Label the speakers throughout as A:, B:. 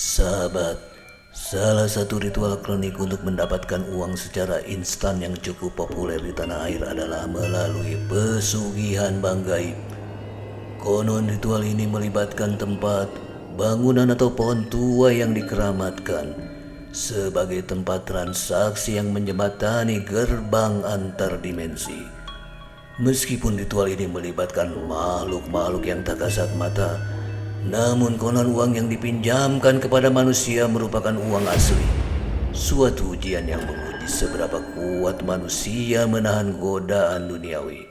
A: Sahabat, salah satu ritual kronik untuk mendapatkan uang secara instan yang cukup populer di tanah air adalah melalui pesugihan bank gaib. Konon ritual ini melibatkan tempat, bangunan atau pohon tua yang dikeramatkan sebagai tempat transaksi yang menjembatani gerbang antar dimensi. Meskipun ritual ini melibatkan makhluk-makhluk yang tak kasat mata, namun konon uang yang dipinjamkan kepada manusia merupakan uang asli. Suatu ujian yang menguji seberapa kuat manusia menahan godaan duniawi.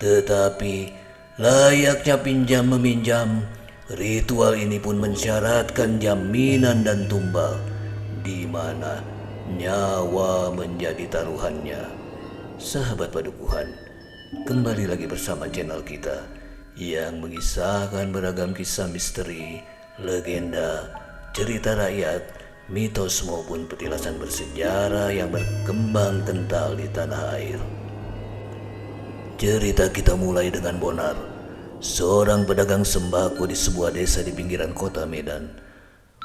A: Tetapi layaknya pinjam meminjam, ritual ini pun mensyaratkan jaminan dan tumbal, di mana nyawa menjadi taruhannya. Sahabat Padukuhan, kembali lagi bersama channel kita yang mengisahkan beragam kisah misteri, legenda, cerita rakyat, mitos maupun petilasan bersejarah yang berkembang kental di tanah air. Cerita kita mulai dengan Bonar, seorang pedagang sembako di sebuah desa di pinggiran kota Medan.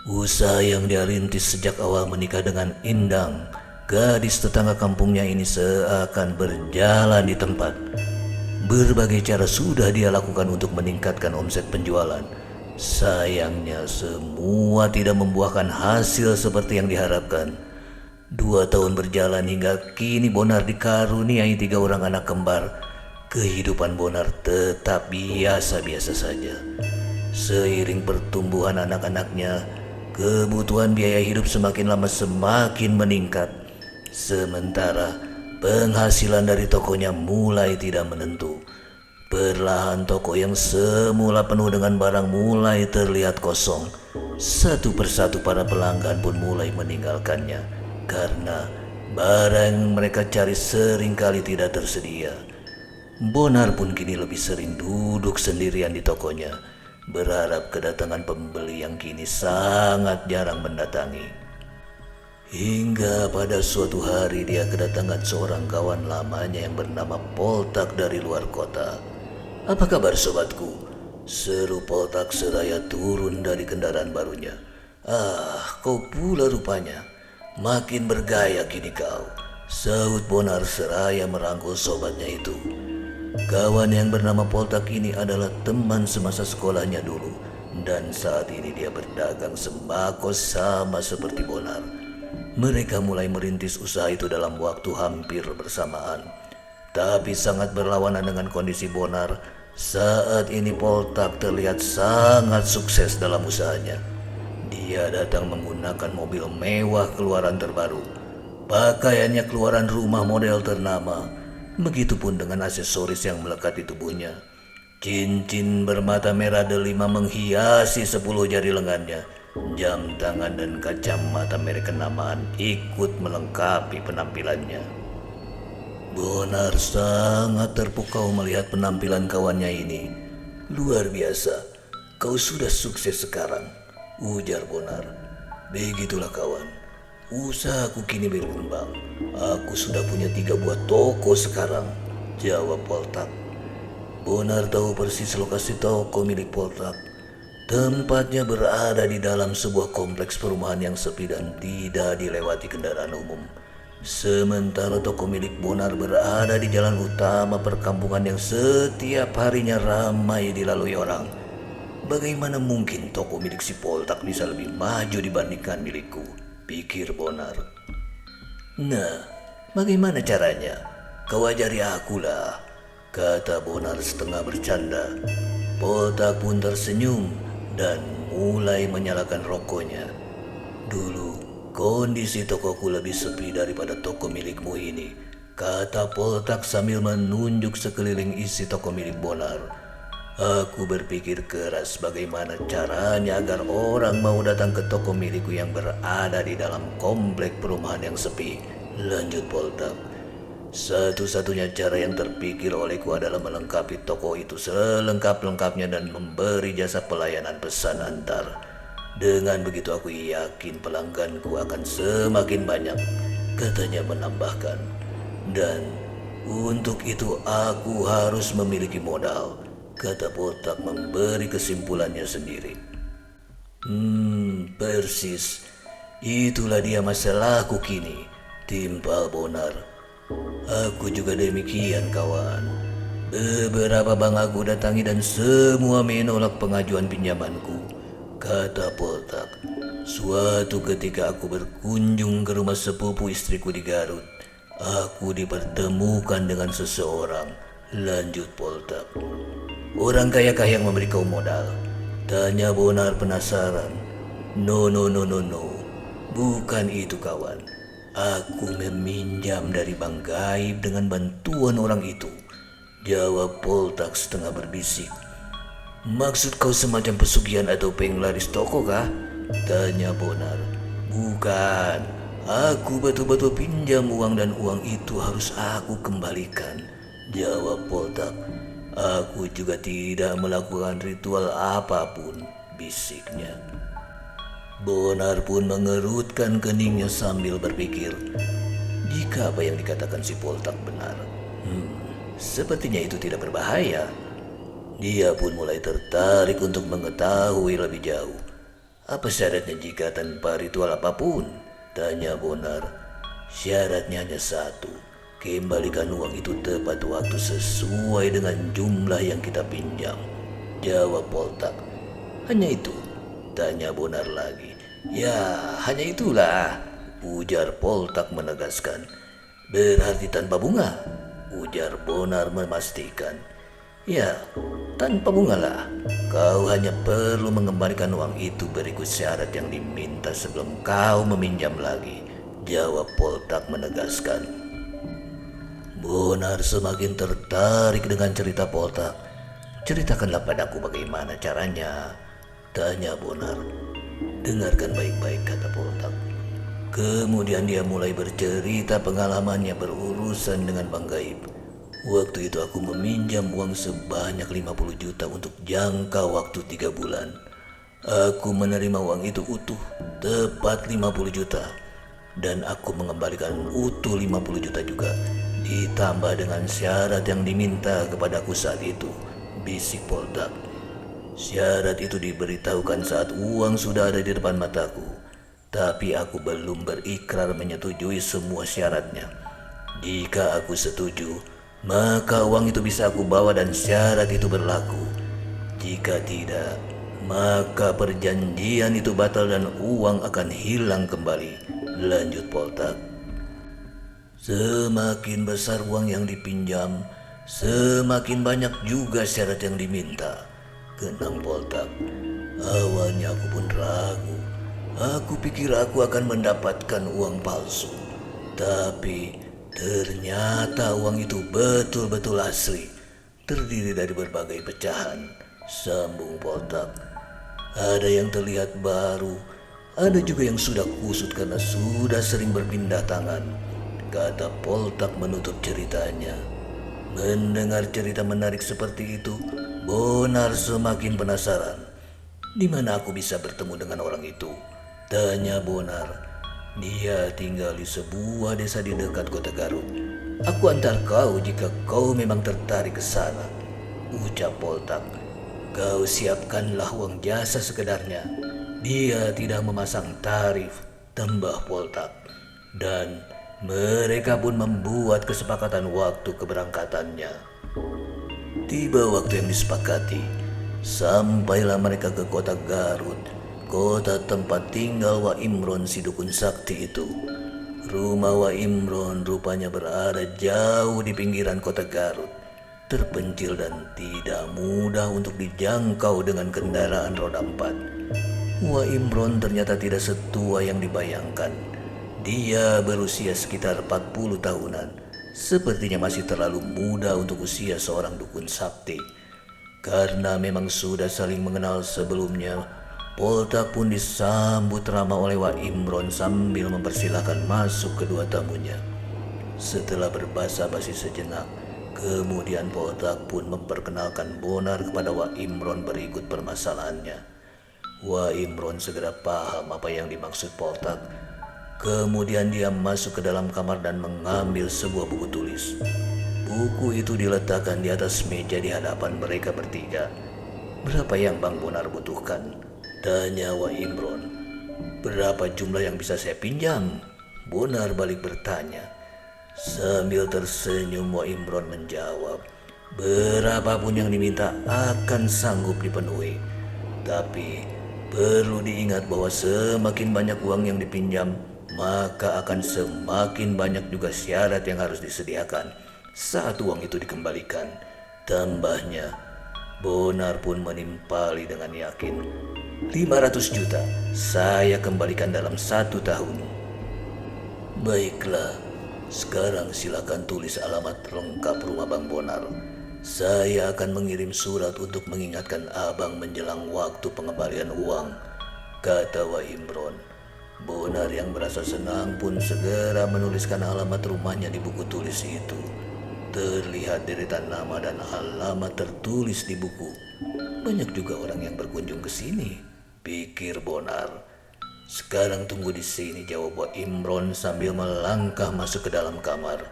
A: Usaha yang dia rintis sejak awal menikah dengan Indang, gadis tetangga kampungnya ini seakan berjalan di tempat. Berbagai cara sudah dia lakukan untuk meningkatkan omset penjualan. Sayangnya semua tidak membuahkan hasil seperti yang diharapkan. 2 tahun berjalan hingga kini Bonar dikaruniai 3 orang anak kembar. Kehidupan Bonar tetap biasa-biasa saja. Seiring pertumbuhan anak-anaknya, kebutuhan biaya hidup semakin lama semakin meningkat. Sementara penghasilan dari tokonya mulai tidak menentu. Perlahan toko yang semula penuh dengan barang mulai terlihat kosong. Satu persatu para pelanggan pun mulai meninggalkannya karena barang yang mereka cari seringkali tidak tersedia. Bonar pun kini lebih sering duduk sendirian di tokonya, berharap kedatangan pembeli yang kini sangat jarang mendatangi. Hingga pada suatu hari dia kedatangan seorang kawan lamanya yang bernama Poltak dari luar kota. "Apa kabar sobatku?" seru Poltak seraya turun dari kendaraan barunya. "Ah, kau pula rupanya. Makin bergaya kini kau," sahut Bonar seraya merangkul sobatnya itu. Kawan yang bernama Poltak ini adalah teman semasa sekolahnya dulu, dan saat ini dia berdagang sembako sama seperti Bonar. Mereka mulai merintis usaha itu dalam waktu hampir bersamaan, tapi sangat berlawanan dengan kondisi Bonar. Saat ini Poltak terlihat sangat sukses dalam usahanya. Dia datang menggunakan mobil mewah keluaran terbaru, pakaiannya keluaran rumah model ternama. Begitupun dengan aksesoris yang melekat di tubuhnya. Cincin bermata merah delima menghiasi 10 jari lengannya. Jam tangan dan kacamata merek kenamaan ikut melengkapi penampilannya. Bonar sangat terpukau melihat penampilan kawannya ini. "Luar biasa, kau sudah sukses sekarang," ujar Bonar. "Begitulah kawan, usahaku kini berkembang. Aku sudah punya 3 buah toko sekarang," jawab Poltak. Bonar tahu persis lokasi toko milik Poltak. Tempatnya berada di dalam sebuah kompleks perumahan yang sepi dan tidak dilewati kendaraan umum. Sementara toko milik Bonar berada di jalan utama perkampungan yang setiap harinya ramai dilalui orang. Bagaimana mungkin toko milik si Poltak bisa lebih maju dibandingkan milikku, pikir Bonar. "Nah, bagaimana caranya? Kau ajari akulah," kata Bonar setengah bercanda. Poltak pun tersenyum dan mulai menyalakan rokoknya. "Dulu kondisi tokoku lebih sepi daripada toko milikmu ini," kata Poltak sambil menunjuk sekeliling isi toko milik Bonar. "Aku berpikir keras bagaimana caranya agar orang mau datang ke toko milikku yang berada di dalam komplek perumahan yang sepi," lanjut Poltak. "Satu-satunya cara yang terpikir olehku adalah melengkapi toko itu selengkap-lengkapnya dan memberi jasa pelayanan pesan antar. Dengan begitu aku yakin pelangganku akan semakin banyak," katanya menambahkan. "Dan untuk itu aku harus memiliki modal," kata Poltak memberi kesimpulannya sendiri. Persis, itulah dia masalahku kini, timpal Bonar. Aku juga demikian kawan. Beberapa bank aku datangi dan semua menolak pengajuan pinjamanku. Kata Poltak, suatu ketika aku berkunjung ke rumah sepupu istriku di Garut. Aku dipertemukan dengan seseorang, lanjut Poltak. Orang kaya-kaya yang memberi kau modal? Tanya Bonar penasaran. No, no, no, no, no. Bukan itu kawan. Aku meminjam dari bank gaib dengan bantuan orang itu. Jawab Poltak setengah berbisik. Maksud kau semacam pesugihan atau penglaris toko kah? Tanya Bonar. Bukan. Aku betul-betul pinjam uang dan uang itu harus aku kembalikan. Jawab Poltak. Aku juga tidak melakukan ritual apapun, bisiknya. Bonar pun mengerutkan keningnya sambil berpikir, jika apa yang dikatakan si Poltak benar, sepertinya itu tidak berbahaya. Dia pun mulai tertarik untuk mengetahui lebih jauh. Apa syaratnya jika tanpa ritual apapun? Tanya Bonar. Syaratnya hanya satu. Kembalikan uang itu tepat waktu sesuai dengan jumlah yang kita pinjam. Jawab Poltak. Hanya itu? Tanya Bonar lagi. Ya, hanya itulah. Ujar Poltak menegaskan. Berarti tanpa bunga? Ujar Bonar memastikan. Ya, tanpa bunga lah. Kau hanya perlu mengembalikan uang itu berikut syarat yang diminta sebelum kau meminjam lagi. Jawab Poltak menegaskan. Bonar semakin tertarik dengan cerita Poltak. Ceritakanlah padaku bagaimana caranya. Tanya Bonar. Dengarkan baik-baik, kata Poltak. Kemudian dia mulai bercerita pengalamannya berurusan dengan bank gaib. Waktu itu aku meminjam uang sebanyak 50 juta untuk jangka waktu 3 bulan. Aku menerima uang itu utuh, tepat 50 juta. Dan aku mengembalikan utuh 50 juta juga. Ditambah dengan syarat yang diminta kepadaku saat itu, bisik Poltak. Syarat itu diberitahukan saat uang sudah ada di depan mataku. Tapi aku belum berikrar menyetujui semua syaratnya. Jika aku setuju, maka uang itu bisa aku bawa dan syarat itu berlaku. Jika tidak, maka perjanjian itu batal dan uang akan hilang kembali. Lanjut Poltak. Semakin besar uang yang dipinjam, semakin banyak juga syarat yang diminta. Kenang Poltak. Awalnya aku pun ragu. Aku pikir aku akan mendapatkan uang palsu. Tapi ternyata uang itu betul-betul asli. Terdiri dari berbagai pecahan. Sambung Poltak. Ada yang terlihat baru. Ada juga yang sudah kusut karena sudah sering berpindah tangan. Kata Poltak menutup ceritanya. Mendengar cerita menarik seperti itu, Bonar semakin penasaran. Di mana aku bisa bertemu dengan orang itu? Tanya Bonar. Dia tinggal di sebuah desa di dekat kota Garut. Aku antar kau jika kau memang tertarik ke sana. Ucap Poltak. Kau siapkanlah uang jasa sekedarnya. Dia tidak memasang tarif, tambah Poltak. Dan mereka pun membuat kesepakatan waktu keberangkatannya. Tiba waktu yang disepakati. Sampailah mereka ke kota Garut, kota tempat tinggal Wak Imron si dukun sakti itu. Rumah Wak Imron rupanya berada jauh di pinggiran kota Garut, terpencil dan tidak mudah untuk dijangkau dengan kendaraan roda 4. Wak Imron ternyata tidak setua yang dibayangkan. Dia berusia sekitar 40 tahunan. Sepertinya masih terlalu muda untuk usia seorang dukun sakti. Karena memang sudah saling mengenal sebelumnya, Poltak pun disambut ramah oleh Wak Imron sambil mempersilahkan masuk kedua tamunya. Setelah berbasa-basi sejenak, kemudian Poltak pun memperkenalkan Bonar kepada Wak Imron berikut permasalahannya. Wak Imron segera paham apa yang dimaksud Poltak. Kemudian dia masuk ke dalam kamar dan mengambil sebuah buku tulis. Buku itu diletakkan di atas meja di hadapan mereka bertiga. Berapa yang Bang Bonar butuhkan? Tanya Wak Imron. Berapa jumlah yang bisa saya pinjam? Bonar balik bertanya. Sambil tersenyum, Wa Imron menjawab, berapapun yang diminta akan sanggup dipenuhi. Tapi perlu diingat bahwa semakin banyak uang yang dipinjam, maka akan semakin banyak juga syarat yang harus disediakan saat uang itu dikembalikan. Tambahnya, Bonar pun menimpali dengan yakin. 500 juta saya kembalikan dalam 1 tahun. Baiklah, sekarang silakan tulis alamat lengkap rumah Bang Bonar. Saya akan mengirim surat untuk mengingatkan abang menjelang waktu pengembalian uang, kata Wa Imron. Bonar yang merasa senang pun segera menuliskan alamat rumahnya di buku tulis itu. Terlihat deretan nama dan alamat tertulis di buku. Banyak juga orang yang berkunjung ke sini, pikir Bonar. Sekarang tunggu di sini, jawab Wa Imron sambil melangkah masuk ke dalam kamar.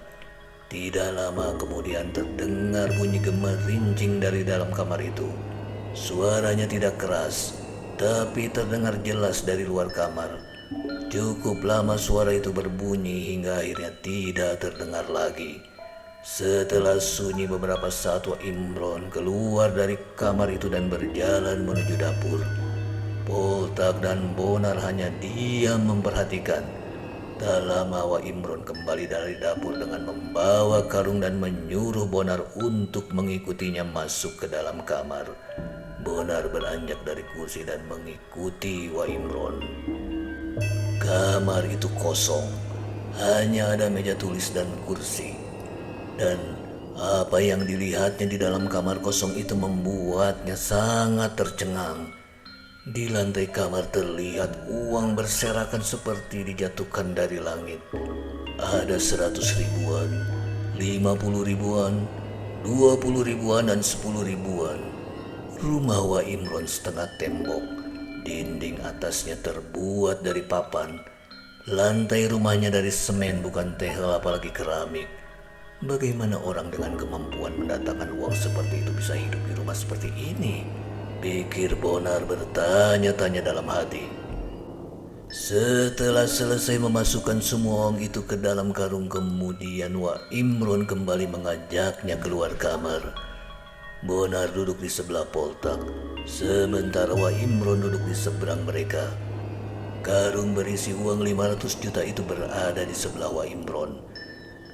A: Tidak lama kemudian terdengar bunyi gemerincing dari dalam kamar itu. Suaranya tidak keras, tapi terdengar jelas dari luar kamar. Cukup lama suara itu berbunyi hingga akhirnya tidak terdengar lagi. Setelah sunyi beberapa saat, Wa Imron keluar dari kamar itu dan berjalan menuju dapur. Poltak dan Bonar hanya diam memperhatikan. Tak lama Wa Imron kembali dari dapur dengan membawa karung dan menyuruh Bonar untuk mengikutinya masuk ke dalam kamar. Bonar beranjak dari kursi dan mengikuti Wa Imron. Kamar itu kosong, hanya ada meja tulis dan kursi. Dan apa yang dilihatnya di dalam kamar kosong itu membuatnya sangat tercengang. Di lantai kamar terlihat uang berserakan seperti dijatuhkan dari langit. Ada 100 ribuan, 50 ribuan, 20 ribuan, dan 10 ribuan. Rumah Wa Imron setengah tembok. Dinding atasnya terbuat dari papan. Lantai rumahnya dari semen bukan tehel apalagi keramik. Bagaimana orang dengan kemampuan mendatangkan uang seperti itu bisa hidup di rumah seperti ini? Pikir Bonar bertanya-tanya dalam hati. Setelah selesai memasukkan semua uang itu ke dalam karung, kemudian Wa Imron kembali mengajaknya keluar kamar. Bonar duduk di sebelah Poltak, sementara Wa Imron duduk di seberang mereka. Karung berisi uang 500 juta itu berada di sebelah Wa Imron.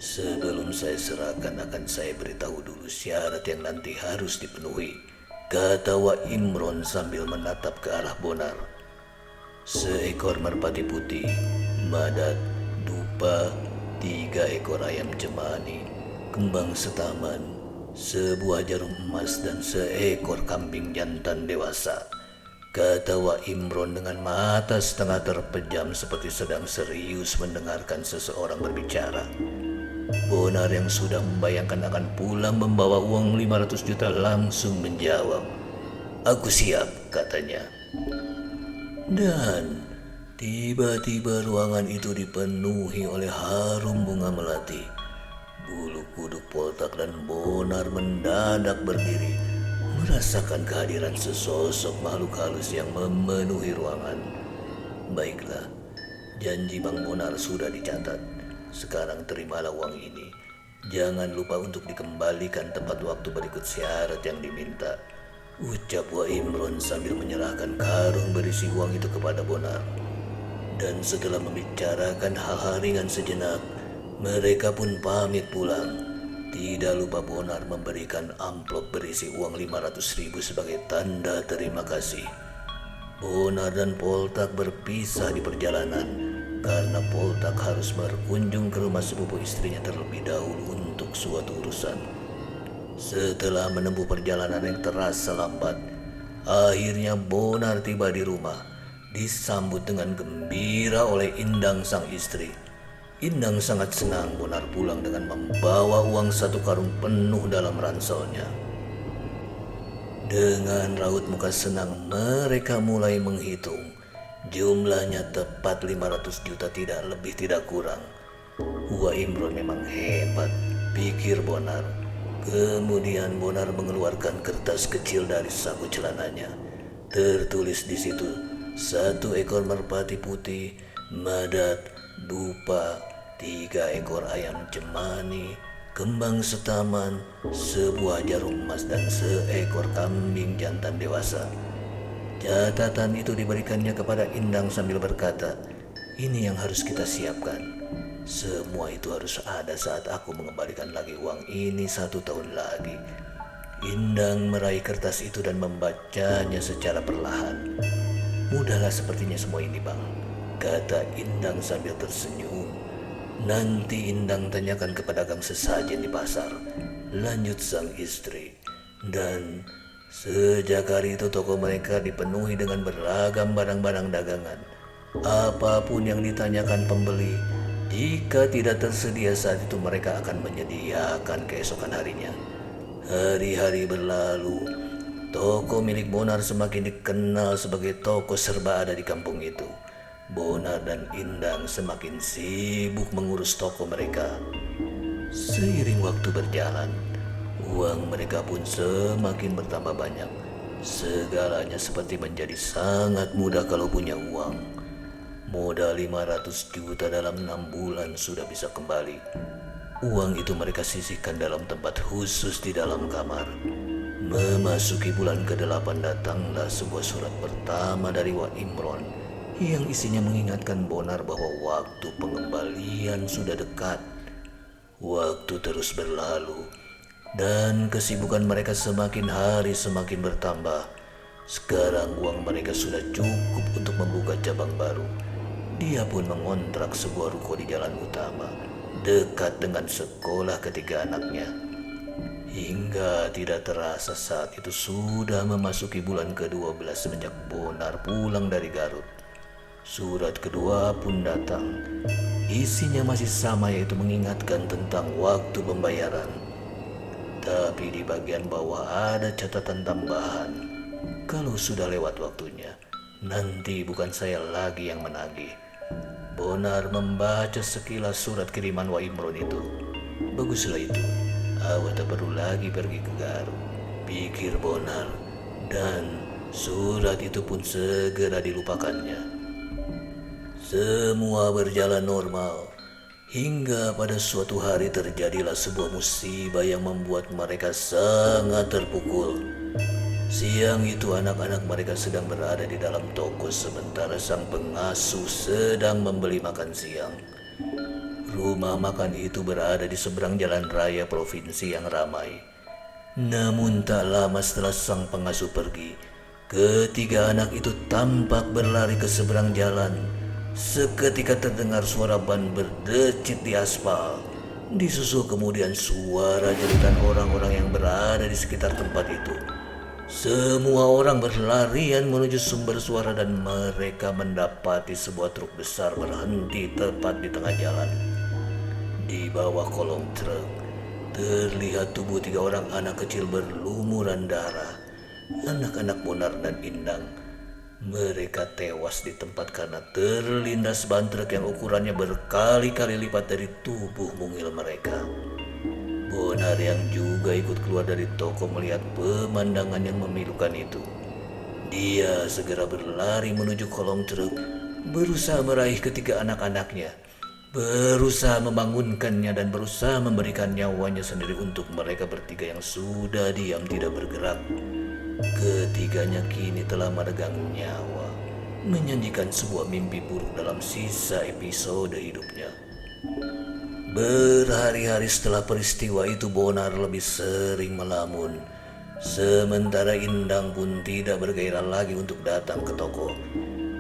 A: Sebelum saya serahkan akan saya beritahu dulu syarat yang nanti harus dipenuhi, kata Wa Imron sambil menatap ke arah Bonar. Seekor merpati putih, madat, dupa, 3 ekor ayam cemani, kembang setaman, sebuah jarum emas dan seekor kambing jantan dewasa, kata Wa Imron dengan mata setengah terpejam seperti sedang serius mendengarkan seseorang berbicara. Bonar yang sudah membayangkan akan pulang membawa uang 500 juta langsung menjawab. Aku siap, katanya. Dan tiba-tiba ruangan itu dipenuhi oleh harum bunga melati. Bulu kuduk Poltak dan Bonar mendadak berdiri, merasakan kehadiran sesosok makhluk halus yang memenuhi ruangan. Baiklah, janji Bang Bonar sudah dicatat. Sekarang terimalah uang ini. Jangan lupa untuk dikembalikan tepat waktu berikut syarat yang diminta, ucap Wa Imron sambil menyerahkan karung berisi uang itu kepada Bonar. Dan setelah membicarakan hal-hal ringan sejenak, mereka pun pamit pulang. Tidak lupa Bonar memberikan amplop berisi uang 500 ribu sebagai tanda terima kasih. Bonar dan Poltak berpisah di perjalanan karena Poltak harus berkunjung ke rumah sepupu istrinya terlebih dahulu untuk suatu urusan. Setelah menempuh perjalanan yang terasa lambat, akhirnya Bonar tiba di rumah, disambut dengan gembira oleh Indang sang istri. Indang sangat senang Bonar pulang dengan membawa uang 1 karung penuh dalam ranselnya. Dengan raut muka senang mereka mulai menghitung. Jumlahnya tepat 500 juta, tidak lebih tidak kurang. Wa Imron memang hebat, pikir Bonar. Kemudian Bonar mengeluarkan kertas kecil dari saku celananya. Tertulis di situ 1 ekor merpati putih, Madat, dupa, 3 ekor ayam cemani, kembang setaman, sebuah jarum emas dan seekor kambing jantan dewasa. Catatan itu diberikannya kepada Indang sambil berkata, "Ini yang harus kita siapkan. Semua itu harus ada saat aku mengembalikan lagi uang ini 1 tahun lagi." Indang meraih kertas itu dan membacanya secara perlahan. "Mudahlah sepertinya semua ini, Bang," kata Indang sambil tersenyum. "Nanti Indang tanyakan ke pedagang sesajen di pasar," lanjut sang istri. Dan sejak hari itu toko mereka dipenuhi dengan beragam barang-barang dagangan. Apapun yang ditanyakan pembeli, jika tidak tersedia saat itu mereka akan menyediakan keesokan harinya. Hari-hari berlalu, toko milik Bonar semakin dikenal sebagai toko serba ada di kampung itu. Bonar dan Indang semakin sibuk mengurus toko mereka. Seiring waktu berjalan, uang mereka pun semakin bertambah banyak. Segalanya seperti menjadi sangat mudah kalau punya uang. Modal 500 juta dalam 6 bulan sudah bisa kembali. Uang itu mereka sisihkan dalam tempat khusus di dalam kamar. Memasuki bulan ke-8 datanglah sebuah surat pertama dari Wak Imron yang isinya mengingatkan Bonar bahwa waktu pengembalian sudah dekat. Waktu terus berlalu dan kesibukan mereka semakin hari semakin bertambah. Sekarang uang mereka sudah cukup untuk membuka cabang baru. Dia pun mengontrak sebuah ruko di jalan utama, dekat dengan sekolah ketiga anaknya. Hingga tidak terasa saat itu sudah memasuki bulan ke-12 semenjak Bonar pulang dari Garut. Surat kedua pun datang. Isinya masih sama, yaitu mengingatkan tentang waktu pembayaran. Tapi di bagian bawah ada catatan tambahan. Kalau sudah lewat waktunya, nanti bukan saya lagi yang menagih. Bonar membaca sekilas surat kiriman Wak Imron itu. Baguslah itu, awak tak perlu lagi pergi ke Garut, pikir Bonar. Dan surat itu pun segera dilupakannya. Semua berjalan normal. Hingga pada suatu hari terjadilah sebuah musibah yang membuat mereka sangat terpukul. Siang itu anak-anak mereka sedang berada di dalam toko sementara sang pengasuh sedang membeli makan siang. Rumah makan itu berada di seberang jalan raya provinsi yang ramai. Namun tak lama setelah sang pengasuh pergi, ketiga anak itu tampak berlari ke seberang jalan. Seketika terdengar suara ban berdecit di aspal. Disusul kemudian suara jeritan orang-orang yang berada di sekitar tempat itu. Semua orang berlarian menuju sumber suara dan mereka mendapati sebuah truk besar berhenti tepat di tengah jalan. Di bawah kolong truk terlihat tubuh 3 orang anak kecil berlumuran darah. Anak-anak Bonar dan Indang. Mereka tewas di tempat karena terlindas ban truk yang ukurannya berkali-kali lipat dari tubuh mungil mereka. Bonar yang juga ikut keluar dari toko melihat pemandangan yang memilukan itu. Dia segera berlari menuju kolong truk, berusaha meraih ketiga anak-anaknya, berusaha membangunkannya dan berusaha memberikan nyawanya sendiri untuk mereka bertiga yang sudah diam tidak bergerak. Ketiganya kini telah meregang nyawa, menyanyikan sebuah mimpi buruk dalam sisa episode hidupnya. Berhari-hari setelah peristiwa itu Bonar lebih sering melamun. Sementara Indang pun tidak bergairah lagi untuk datang ke toko.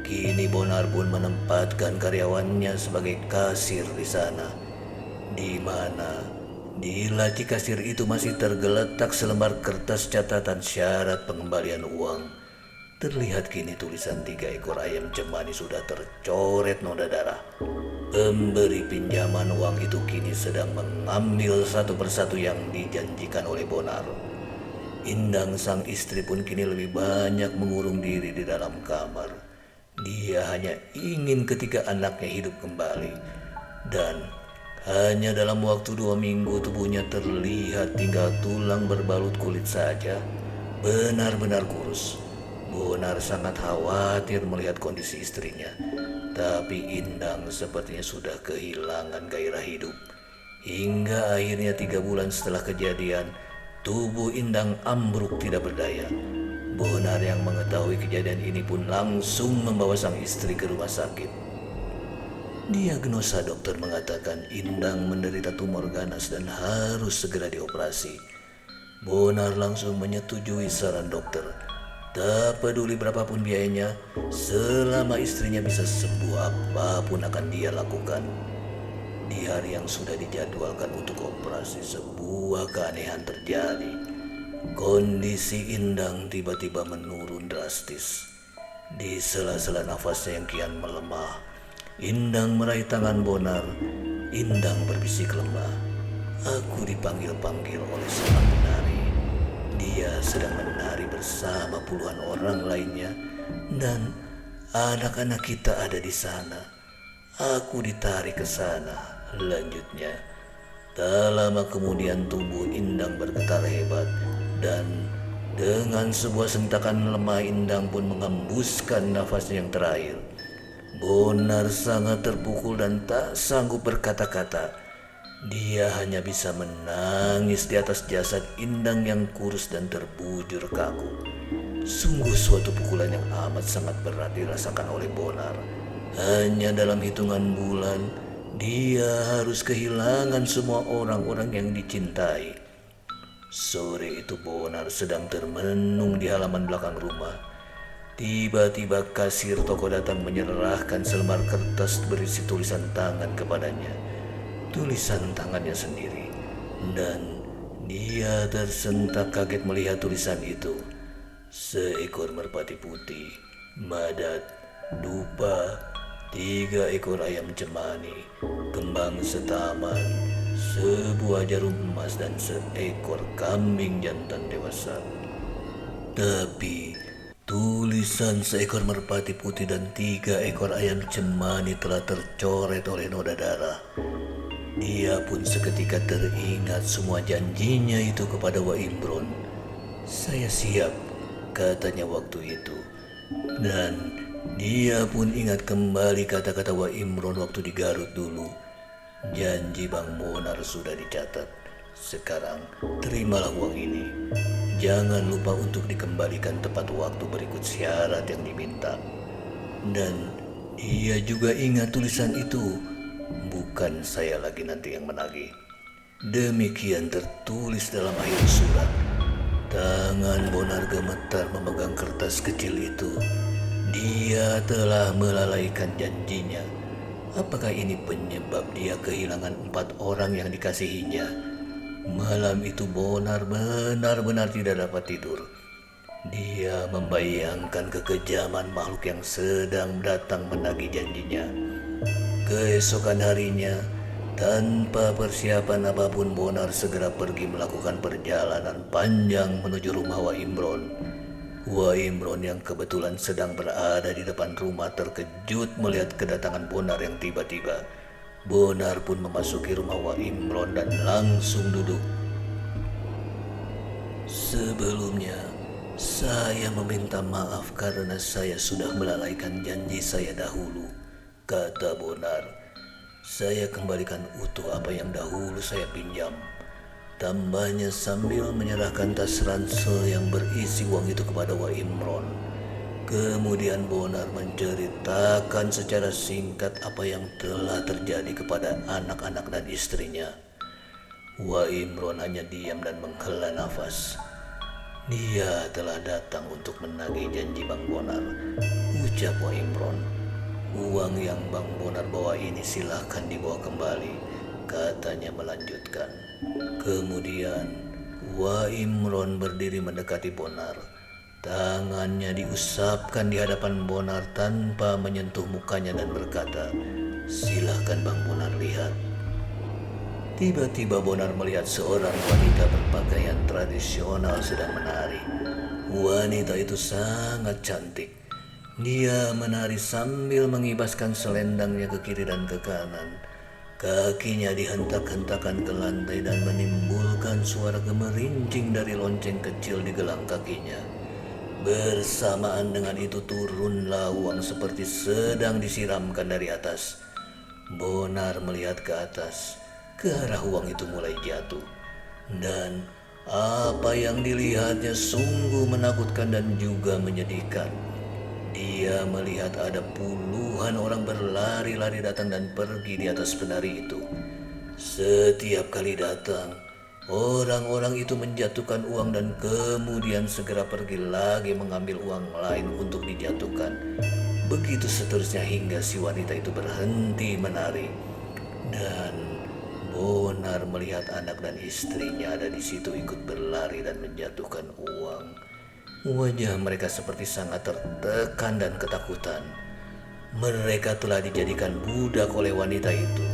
A: Kini Bonar pun menempatkan karyawannya sebagai kasir di sana, di mana di laci kasir itu masih tergeletak selembar kertas catatan syarat pengembalian uang. Terlihat kini tulisan 3 ekor ayam cemani sudah tercoret noda darah. Pemberi pinjaman uang itu kini sedang mengambil satu persatu yang dijanjikan oleh Bonar. Indang sang istri pun kini lebih banyak mengurung diri di dalam kamar. Dia hanya ingin ketiga anaknya hidup kembali. Dan hanya dalam waktu 2 minggu tubuhnya terlihat tinggal tulang berbalut kulit saja. Benar-benar kurus. Bonar sangat khawatir melihat kondisi istrinya, tapi Indang sepertinya sudah kehilangan gairah hidup. Hingga akhirnya 3 bulan setelah kejadian, tubuh Indang ambruk tidak berdaya. Bonar yang mengetahui kejadian ini pun langsung membawa sang istri ke rumah sakit. Diagnosa dokter mengatakan Indang menderita tumor ganas dan harus segera dioperasi. Bonar langsung menyetujui saran dokter. Tak peduli berapapun biayanya, selama istrinya bisa sembuh apapun akan dia lakukan. Di hari yang sudah dijadwalkan untuk operasi, sebuah keanehan terjadi. Kondisi Indang tiba-tiba menurun drastis. Di sela-sela nafasnya yang kian melemah, Indang meraih tangan Bonar. Indang berbisik lemah. Aku dipanggil-panggil oleh seorang penari. Dia sedang menari bersama puluhan orang lainnya dan anak-anak kita ada di sana. Aku ditarik ke sana. Lanjutnya, tak lama kemudian tubuh Indang bergetar hebat dan dengan sebuah sentakan lemah Indang pun mengembuskan nafasnya yang terakhir. Bonar sangat terpukul dan tak sanggup berkata-kata. Dia hanya bisa menangis di atas jasad Indang yang kurus dan terbujur kaku. Sungguh suatu pukulan yang amat sangat berat dirasakan oleh Bonar. Hanya dalam hitungan bulan, dia harus kehilangan semua orang-orang yang dicintai. Sore itu Bonar sedang termenung di halaman belakang rumah. Tiba-tiba kasir toko datang menyerahkan selembar kertas berisi tulisan tangan kepadanya. Tulisan tangannya sendiri, dan dia tersentak kaget melihat tulisan itu. Seekor merpati putih, Madat, dupa, 3 ekor ayam cemani, kembang setaman, sebuah jarum emas dan seekor kambing jantan dewasa. Tapi tulisan seekor merpati putih dan 3 ekor ayam cemani telah tercoret oleh noda darah. Dia pun seketika teringat semua janjinya itu kepada Wak Imron. Saya siap, katanya waktu itu. Dan dia pun ingat kembali kata-kata Wak Imron waktu di Garut dulu. Janji Bang Bonar sudah dicatat. Sekarang terimalah uang ini. Jangan lupa untuk dikembalikan tepat waktu berikut syarat yang diminta. Dan dia juga ingat tulisan itu. Bukan saya lagi nanti yang menagih. Demikian tertulis dalam akhir surat. Tangan Bonar gemetar memegang kertas kecil itu. Dia telah melalaikan janjinya. Apakah ini penyebab dia kehilangan 4 orang yang dikasihinya? Malam itu Bonar benar-benar tidak dapat tidur. Dia membayangkan kekejaman makhluk yang sedang datang menagih janjinya. Keesokan harinya, tanpa persiapan apapun Bonar segera pergi melakukan perjalanan panjang menuju rumah Wak Imron. Wak Imron yang kebetulan sedang berada di depan rumah terkejut melihat kedatangan Bonar yang tiba-tiba. Bonar pun memasuki rumah Wak Imron dan langsung duduk. Sebelumnya, saya meminta maaf karena saya sudah melalaikan janji saya dahulu, kata Bonar. Saya kembalikan utuh apa yang dahulu saya pinjam, tambahnya sambil menyerahkan tas ransel yang berisi uang itu kepada Wak Imron. Kemudian Bonar menceritakan secara singkat apa yang telah terjadi kepada anak-anak dan istrinya. Wak Imron hanya diam dan menghela nafas. Dia telah datang untuk menagih janji Bang Bonar, ucap Wak Imron. Uang yang Bang Bonar bawa ini silahkan dibawa kembali, katanya melanjutkan. Kemudian Wak Imron berdiri mendekati Bonar. Tangannya diusapkan di hadapan Bonar tanpa menyentuh mukanya dan berkata, "Silahkan Bang Bonar lihat." Tiba-tiba Bonar melihat seorang wanita berpakaian tradisional sedang menari. Wanita itu sangat cantik. Dia menari sambil mengibaskan selendangnya ke kiri dan ke kanan. Kakinya dihentak-hentakan ke lantai dan menimbulkan suara gemerincing dari lonceng kecil di gelang kakinya. Bersamaan dengan itu turunlah uang seperti sedang disiramkan dari atas. Bonar melihat ke atas, ke arah uang itu mulai jatuh. Dan apa yang dilihatnya sungguh menakutkan dan juga menyedihkan. Dia melihat ada puluhan orang berlari-lari datang dan pergi di atas penari itu. Setiap kali datang, orang-orang itu menjatuhkan uang dan kemudian segera pergi lagi mengambil uang lain untuk dijatuhkan. Begitu seterusnya hingga si wanita itu berhenti menari. Dan Bonar melihat anak dan istrinya ada di situ ikut berlari dan menjatuhkan uang. Wajah mereka seperti sangat tertekan dan ketakutan. Mereka telah dijadikan budak oleh wanita itu.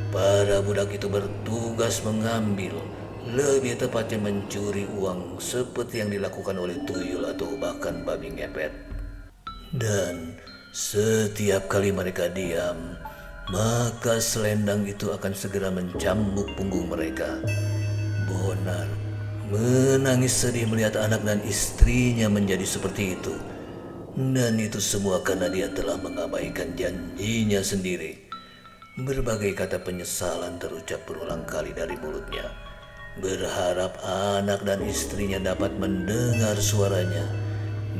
A: Para budak itu bertugas mengambil, lebih tepatnya mencuri uang seperti yang dilakukan oleh tuyul atau bahkan babi ngepet. Dan setiap kali mereka diam, maka selendang itu akan segera mencambuk punggung mereka. Bonar menangis sedih melihat anak dan istrinya menjadi seperti itu. Dan itu semua karena dia telah mengabaikan janjinya sendiri. Berbagai kata penyesalan terucap berulang kali dari mulutnya. Berharap anak dan istrinya dapat mendengar suaranya.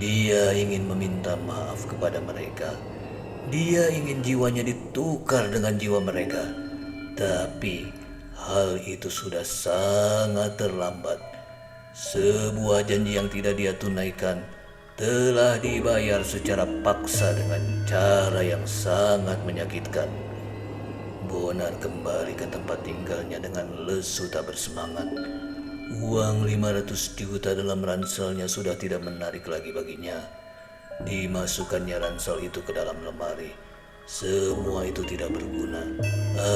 A: Dia ingin meminta maaf kepada mereka. Dia ingin jiwanya ditukar dengan jiwa mereka. Tapi hal itu sudah sangat terlambat. Sebuah janji yang tidak dia tunaikan telah dibayar secara paksa dengan cara yang sangat menyakitkan. Bonar kembali ke tempat tinggalnya dengan lesu tak bersemangat. Uang 500 juta dalam ranselnya sudah tidak menarik lagi baginya. Dimasukkannya ransel itu ke dalam lemari. Semua itu tidak berguna.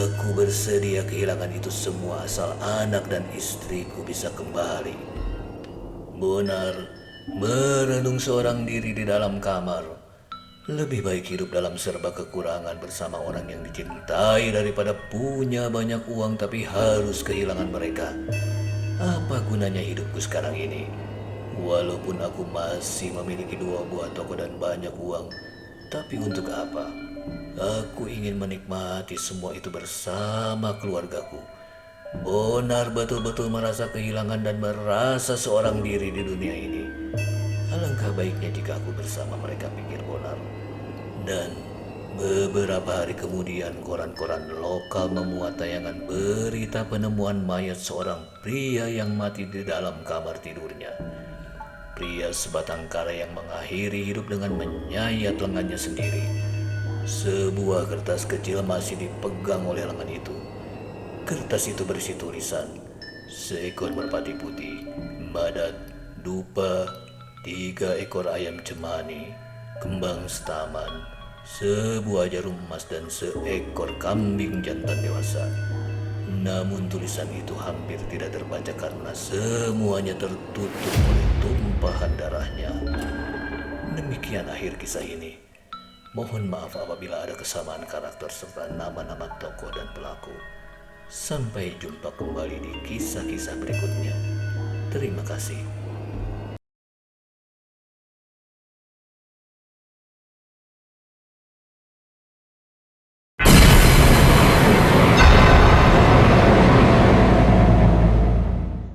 A: Aku bersedia kehilangan itu semua asal anak dan istriku bisa kembali. Bonar merenung seorang diri di dalam kamar. Lebih baik hidup dalam serba kekurangan bersama orang yang dicintai daripada punya banyak uang tapi harus kehilangan mereka. Apa gunanya hidupku sekarang ini? Walaupun aku masih memiliki 2 buah toko dan banyak uang, tapi untuk apa? Aku ingin menikmati semua itu bersama keluargaku. Bonar betul-betul merasa kehilangan dan merasa seorang diri di dunia ini. Alangkah baiknya jika aku bersama mereka, pikir Bonar. Dan beberapa hari kemudian koran-koran lokal memuat tayangan berita penemuan mayat seorang pria yang mati di dalam kamar tidurnya. Pria sebatang kara yang mengakhiri hidup dengan menyayat lengannya sendiri. Sebuah kertas kecil masih dipegang oleh lengan itu. Kertas itu berisi tulisan, seekor merpati putih, badat, dupa, 3 ekor ayam cemani, kembang setaman, sebuah jarum emas dan seekor kambing jantan dewasa. Namun tulisan itu hampir tidak terbaca karena semuanya tertutup oleh tumpahan darahnya. Demikian akhir kisah ini. Mohon maaf apabila ada kesamaan karakter serta nama-nama tokoh dan pelaku. Sampai jumpa kembali di kisah-kisah berikutnya. Terima kasih.